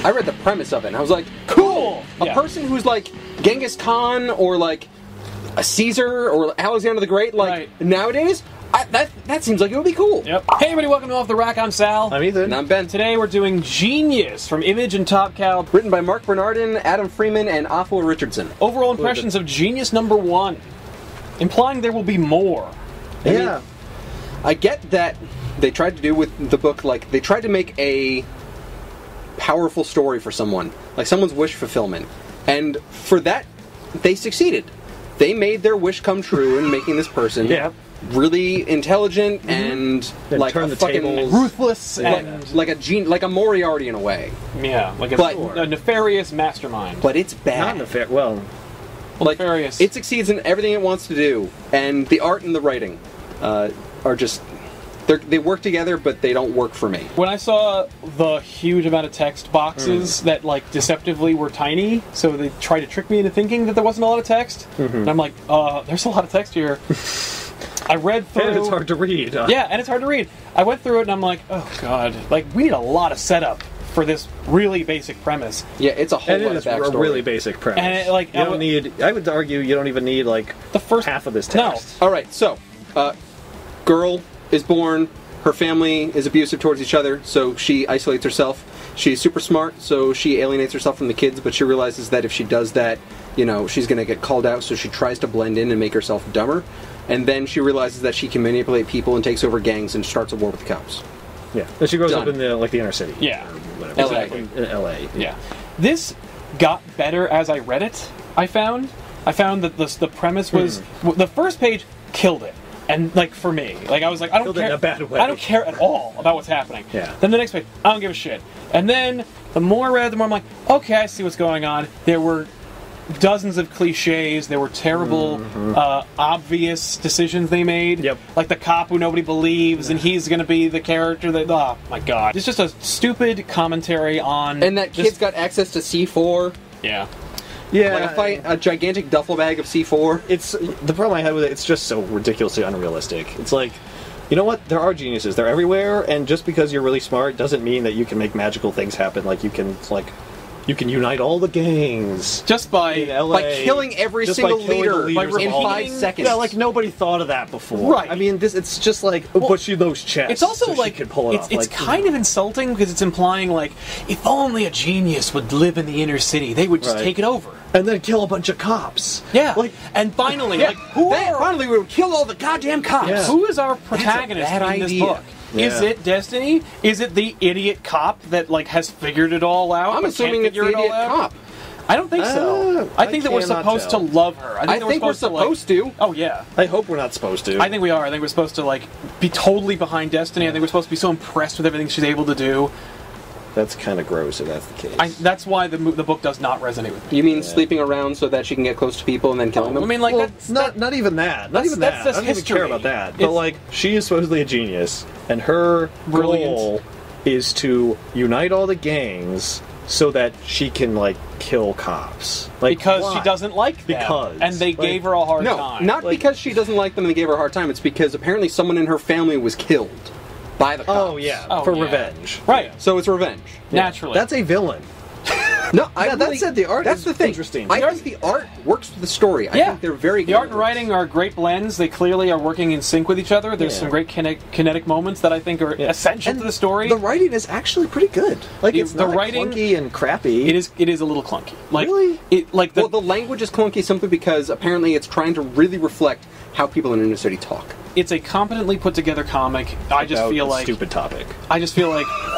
I read the premise of it, and I was like, cool! Yeah. A person who's like Genghis Khan or like a Caesar or Alexander the Great, like Right. nowadays, that seems like it would be cool. Yep. Hey everybody, welcome to Off the Rack. I'm Sal. I'm Ethan. And I'm Ben. Today we're doing Genius from Image and Top Cow. Written by Mark Bernardin, Adam Freeman, and Afua Richardson. Overall impressions of Genius #1, implying there will be more. Yeah. I get that they tried to do with the book, like, they tried to make a powerful story for someone, like someone's wish fulfillment. And for that, they succeeded. They made their wish come true in making this person really intelligent and like turn a the fucking tables. Ruthless and like a Moriarty in a way. like But- a nefarious mastermind. But it's bad. Not fair. Well, Like, nefarious. it succeeds in everything it wants to do, and the art and the writing are just they work together, but they don't work for me. When I saw the huge amount of text boxes that, like, deceptively were tiny, so they tried to trick me into thinking that there wasn't a lot of text, and I'm like, there's a lot of text here. I read through... and it's hard to read. Yeah, and it's hard to read. I went through it and I'm like, oh god, like, we need a lot of setup for this really basic premise. Yeah, it's a whole And lot it of is a backstory. really basic premise. And it, like, you don't need. I would argue you don't even need like The first half of this No. text. All right, so girl is born. Her family is abusive towards each other, so she isolates herself. She's super smart, so she alienates herself from the kids, but she realizes that if she does that, you know, she's going to get called out, so she tries to blend in and make herself dumber. And then she realizes that she can manipulate people and takes over gangs and starts a war with the cops. Yeah. And she grows Done. up in the inner city. Yeah. Or whatever. Exactly. In L.A. Yeah. This got better as I read it, I found that the premise was... The first page killed it. And, like, for me, like, I was like, I don't Killed it care. in a bad way. I don't care at all about what's happening. Yeah. Then the next page, I don't give a shit. And then the more I read, the more I'm like, okay, I see what's going on. There were dozens of cliches. There were terrible, obvious decisions they made. Yep. Like the cop who nobody believes, and he's going to be the character that. Oh my god! It's just a stupid commentary on. And that just- kid's got access to C4, Yeah. Yeah. like a gigantic duffel bag of C4. It's the problem I had with it. It's just so ridiculously unrealistic. It's like, you know what? There are geniuses. They're everywhere, and just because you're really smart doesn't mean that you can make magical things happen. Like you can unite all the gangs Just by in LA By killing every just single by killing leader the leaders in of all 5 of them. seconds. Yeah, like nobody thought of that before. Right. I mean, it's just like, but she knows chess. It's also so like she could pull it off. it's Like, kind of insulting because it's implying like if only a genius would live in the inner city, they would just Right. take it over. and then kill a bunch of cops. Yeah, Like, and finally, like Finally, we would kill all the goddamn cops. Yeah. who is our protagonist bad in this idea. book? Is Yeah. it Destiny? Is it the idiot cop that like has figured it all out? I'm but assuming can't it's the figure it idiot all out? cop. I don't think so. I think that we're cannot supposed tell. to love her. I think we're supposed to. Oh yeah. I hope we're not supposed to. I think we are. I think we're supposed to like be totally behind Destiny. I think we're supposed to be so impressed with everything she's able to do. that's kind of gross if that's the case. That's why the book does not resonate with me. You mean sleeping around so that she can get close to people and then killing them? I mean, like well, that's not even that. Not that's- even that's that. just I don't even care history. about that. It's- But like, she is supposedly a genius, and her Brilliant. goal is to unite all the gangs so that she can like kill cops. Like because why? she doesn't like them. Because. And they Like, gave her a hard no, time. not Like- because she doesn't like them and they gave her a hard time. It's because apparently someone in her family was killed by the cops. Oh yeah, Oh, for yeah. revenge. right. So it's revenge. Naturally. That's a villain. No, I Yeah, that really- said, the art That's is the thing. interesting. I The think the art works for the story. I yeah. think they're very The good. art and writing are great blends. They clearly are working in sync with each other. There's Yeah. some great kinetic moments that I think are essential And to the story. The writing is actually pretty good. Like it's The not writing- clunky and crappy. it is a little clunky. Like Really? it like the Well, the language is clunky simply because apparently it's trying to really reflect how people in inner city talk. it's a competently put together comic. I just about feel a like stupid topic.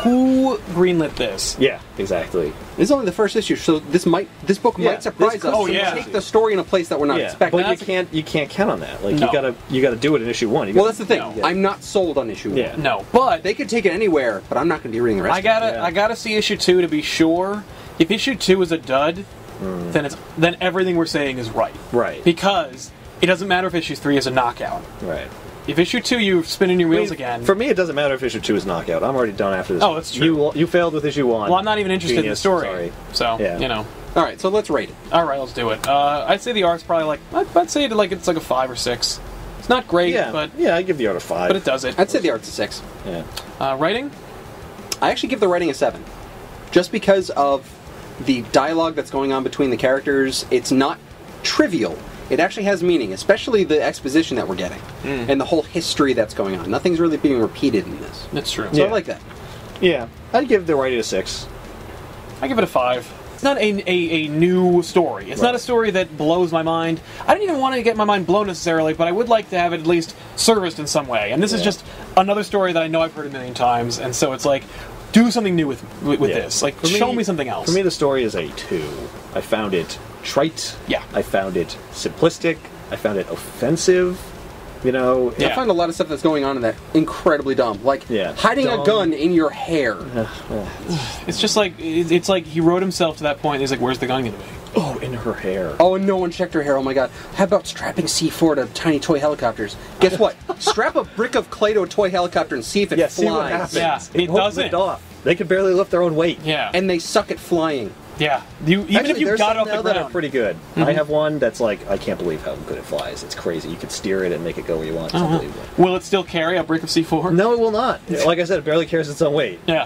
who greenlit this? Yeah, exactly. This is only the first issue, so this book Yeah, might surprise this us. could Oh, yeah. Take the story in a place that we're not Yeah, expecting. but you can't count on that. Like No. you gotta do it in issue 1. Well, that's the thing. No. I'm not sold on issue 1. Yeah. No, but They could take it anywhere, but I'm not going to be reading the rest. I gotta see issue 2 to be sure. If issue 2 is a dud, then everything we're saying is right. Right. Because it doesn't matter if issue 3 is a knockout. Right. If issue 2 you're spinning your wheels I mean, again. For me, it doesn't matter if issue 2 is knockout. I'm already done after this. Oh, that's true. You failed with issue 1. well, I'm not even interested in the Genius, story. Sorry. So, Yeah. you know. All right, so let's rate it. All right, let's do it. I'd say the art's probably like I'd say it's like a 5 or 6. It's not great, Yeah, but I give the art a 5. it does it. I'd say the art's a 6. Yeah. Writing? I actually give the writing a 7. just because of the dialogue that's going on between the characters, it's not trivial. It actually has meaning, especially the exposition that we're getting and the whole history that's going on. Nothing's really being repeated in this. That's true. So I like that. Yeah, I'd give The Writing a 6. I give it a 5. It's not a new story. It's not a story that blows my mind. I don't even want to get my mind blown necessarily, but I would like to have it at least serviced in some way. And this is just another story that I know I've heard a million times, and so it's like, do something new with this. Like, show me something else. For me, the story is a 2. I found it trite. Yeah. I found it simplistic. I found it offensive. You know, Yeah. I find a lot of stuff that's going on in that incredibly dumb. Like hiding a gun in your hair. It's just like, it's like he wrote himself to that point, and he's like, where's the gun going to be? Oh, in her hair. Oh, and no one checked her hair. Oh my god. How about strapping C4 to tiny toy helicopters? Guess what? Strap a brick of clay to a toy helicopter and see if it flies. See what happens. Yeah, it won't doesn't. lift off. They can barely lift their own weight. Yeah. And they suck at flying. Yeah. Even if Actually, you there's got it some off the now that are ground. pretty good. I have one that's like, I can't believe how good it flies. It's crazy. You can steer it and make it go where you want. It's unbelievable. Will it still carry a brick of C4? No, it will not. Like I said, it barely carries its own weight. Yeah.